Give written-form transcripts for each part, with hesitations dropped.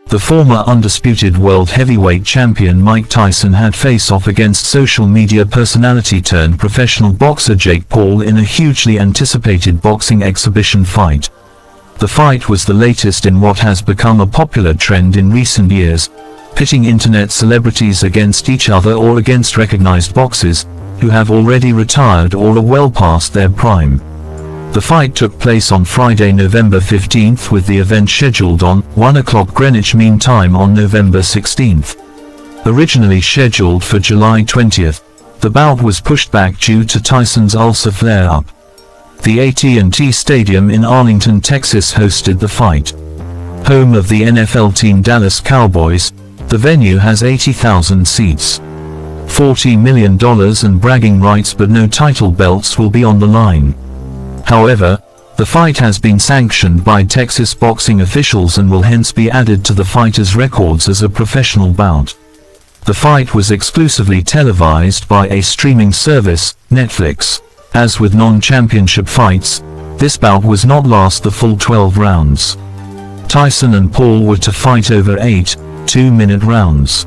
The former undisputed world heavyweight champion Mike Tyson had face-off against social media personality turned professional boxer Jake Paul in a hugely anticipated boxing exhibition fight. The fight was the latest in what has become a popular trend in recent years, pitting internet celebrities against each other or against recognized boxers, who have already retired or are well past their prime. The fight took place on Friday, November 15th, with the event scheduled on 1 o'clock Greenwich Mean Time on November 16th. Originally scheduled for July 20th, the bout was pushed back due to Tyson's ulcer flare-up. The AT&T Stadium in Arlington, Texas hosted the fight. Home of the NFL team Dallas Cowboys, the venue has 80,000 seats. $40 million and bragging rights, but no title belts will be on the line. However, the fight has been sanctioned by Texas boxing officials and will hence be added to the fighters' records as a professional bout. The fight was exclusively televised by a streaming service, Netflix. As with non-championship fights, this bout was not last the full 12 rounds. Tyson and Paul were to fight over 8 two-minute rounds.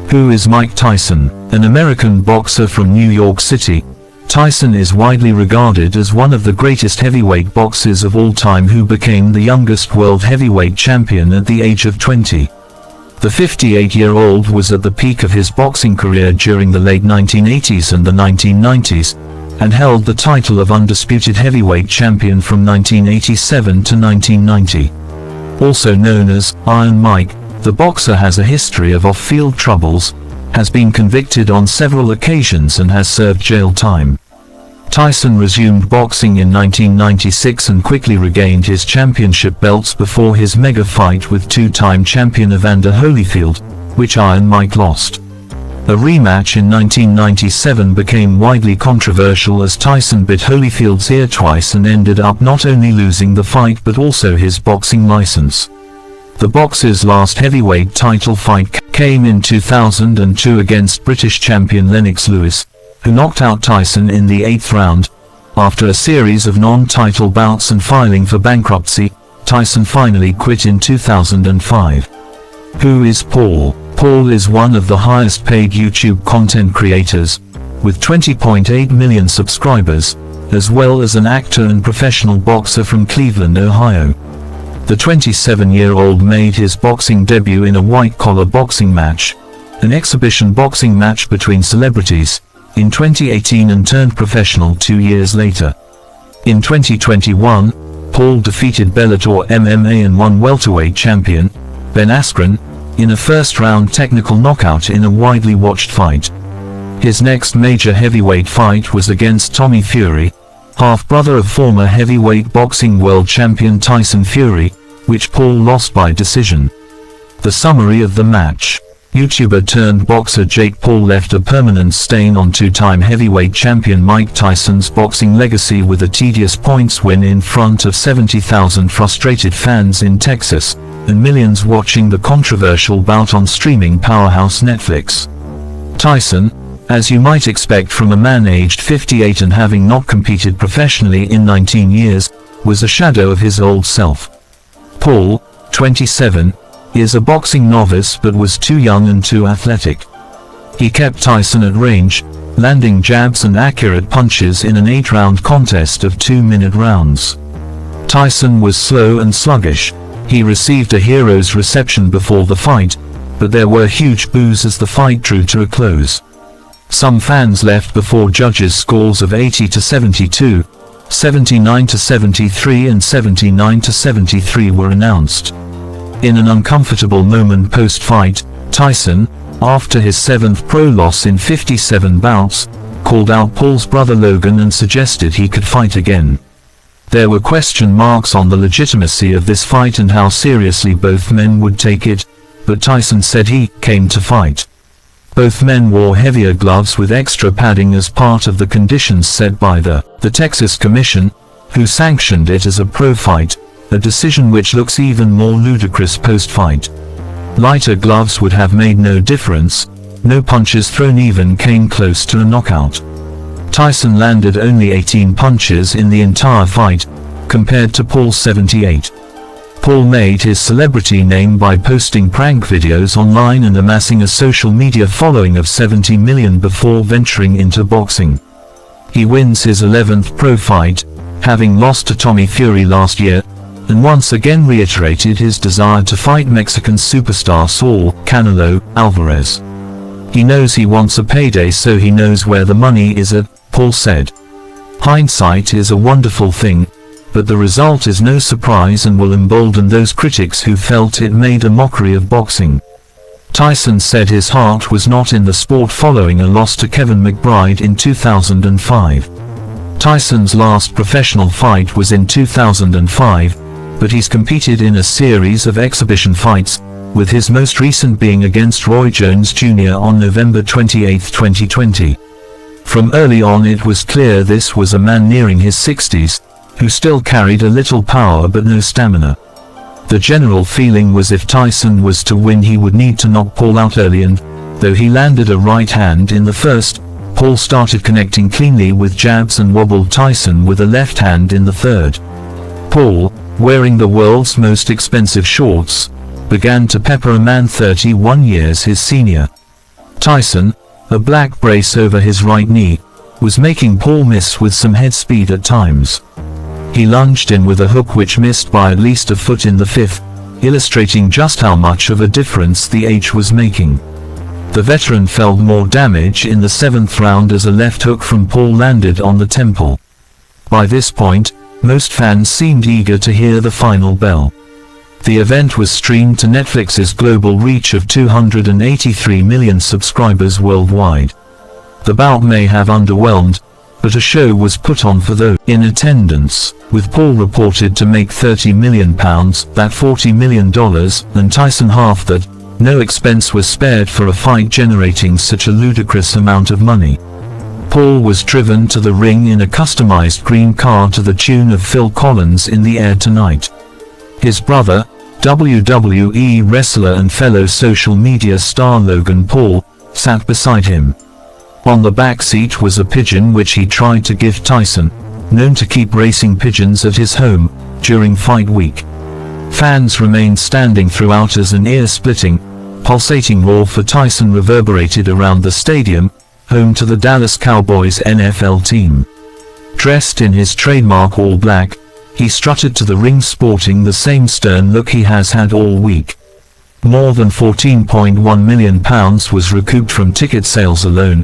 Who is Mike Tyson? An American boxer from New York City, Tyson is widely regarded as one of the greatest heavyweight boxers of all time, who became the youngest world heavyweight champion at the age of 20. The 58-year-old was at the peak of his boxing career during the late 1980s and the 1990s, and held the title of undisputed heavyweight champion from 1987 to 1990. Also known as Iron Mike, the boxer has a history of off-field troubles, has been convicted on several occasions and has served jail time. Tyson resumed boxing in 1996 and quickly regained his championship belts before his mega fight with two-time champion Evander Holyfield, which Iron Mike lost. A rematch in 1997 became widely controversial as Tyson bit Holyfield's ear twice and ended up not only losing the fight but also his boxing license. The boxer's last heavyweight title fight came in 2002 against British champion Lennox Lewis, who knocked out Tyson in the 8th round. After a series of non-title bouts and filing for bankruptcy, Tyson finally quit in 2005. Who is Paul? Paul is one of the highest paid YouTube content creators, with 20.8 million subscribers, as well as an actor and professional boxer from Cleveland, Ohio. The 27-year-old made his boxing debut in a white-collar boxing match, an exhibition boxing match between celebrities, in 2018 and turned professional 2 years later. In 2021, Paul defeated Bellator MMA and one welterweight champion, Ben Askren, in a first-round technical knockout in a widely watched fight. His next major heavyweight fight was against Tommy Fury, half-brother of former heavyweight boxing world champion Tyson Fury, which Paul lost by decision. The summary of the match. YouTuber turned boxer Jake Paul left a permanent stain on two-time heavyweight champion Mike Tyson's boxing legacy with a tedious points win in front of 70,000 frustrated fans in Texas, and millions watching the controversial bout on streaming powerhouse Netflix. Tyson, as you might expect from a man aged 58 and having not competed professionally in 19 years, was a shadow of his old self. Paul, 27, is a boxing novice but was too young and too athletic. He kept Tyson at range, landing jabs and accurate punches in an 8-round contest of 2-minute rounds. Tyson was slow and sluggish. He received a hero's reception before the fight, but there were huge boos as the fight drew to a close. Some fans left before judges' scores of 80 to 72, 79 to 73 and 79 to 73 were announced. In an uncomfortable moment post-fight, Tyson, after his 7th pro loss in 57 bouts, called out Paul's brother Logan and suggested he could fight again. There were question marks on the legitimacy of this fight and how seriously both men would take it, but Tyson said he came to fight. Both men wore heavier gloves with extra padding as part of the conditions set by the Texas Commission, who sanctioned it as a pro fight, a decision which looks even more ludicrous post-fight. Lighter gloves would have made no difference, no punches thrown even came close to a knockout. Tyson landed only 18 punches in the entire fight, compared to Paul's 78. Paul made his celebrity name by posting prank videos online and amassing a social media following of 70 million before venturing into boxing. He wins his 11th pro fight, having lost to Tommy Fury last year, and once again reiterated his desire to fight Mexican superstar Saul Canelo Alvarez. He knows he wants a payday, so he knows where the money is at, Paul said. Hindsight is a wonderful thing, but the result is no surprise and will embolden those critics who felt it made a mockery of boxing. Tyson said his heart was not in the sport following a loss to Kevin McBride in 2005. Tyson's last professional fight was in 2005, but he's competed in a series of exhibition fights, with his most recent being against Roy Jones Jr. on November 28, 2020. From early on it was clear this was a man nearing his 60s, who still carried a little power but no stamina. The general feeling was if Tyson was to win he would need to knock Paul out early, and, though he landed a right hand in the first, Paul started connecting cleanly with jabs and wobbled Tyson with a left hand in the third. Paul, wearing the world's most expensive shorts, began to pepper a man 31 years his senior. Tyson, a black brace over his right knee, was making Paul miss with some head speed at times. He lunged in with a hook which missed by at least a foot in the fifth, illustrating just how much of a difference the age was making. The veteran felt more damage in the 7th round as a left hook from Paul landed on the temple. By this point, most fans seemed eager to hear the final bell. The event was streamed to Netflix's global reach of 283 million subscribers worldwide. The bout may have underwhelmed, but a show was put on for those in attendance, with Paul reported to make £30 million, that $40 million, and Tyson half that. No expense was spared for a fight generating such a ludicrous amount of money. Paul was driven to the ring in a customized green car to the tune of Phil Collins' In the Air Tonight. His brother, WWE wrestler and fellow social media star Logan Paul, sat beside him. On the back seat was a pigeon which he tried to give Tyson, known to keep racing pigeons at his home, during fight week. Fans remained standing throughout as an ear-splitting, pulsating roar for Tyson reverberated around the stadium, home to the Dallas Cowboys NFL team. Dressed in his trademark all black, he strutted to the ring sporting the same stern look he has had all week. More than £14.1 million was recouped from ticket sales alone,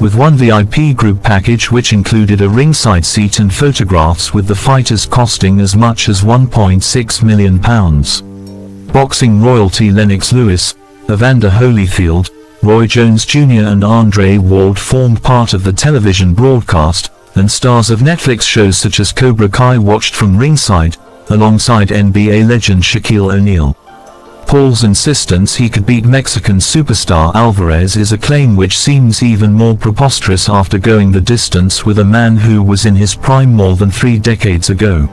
with one VIP group package which included a ringside seat and photographs with the fighters costing as much as £1.6 million. Boxing royalty Lennox Lewis, Evander Holyfield, Roy Jones Jr. and Andre Ward formed part of the television broadcast, and stars of Netflix shows such as Cobra Kai watched from ringside, alongside NBA legend Shaquille O'Neal. Paul's insistence he could beat Mexican superstar Alvarez is a claim which seems even more preposterous after going the distance with a man who was in his prime more than 3 decades ago.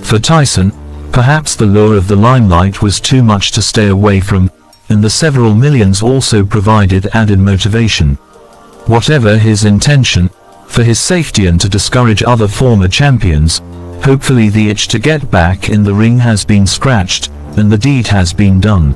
For Tyson, perhaps the lure of the limelight was too much to stay away from, and the several millions also provided added motivation. Whatever his intention, for his safety and to discourage other former champions, hopefully the itch to get back in the ring has been scratched, and the deed has been done.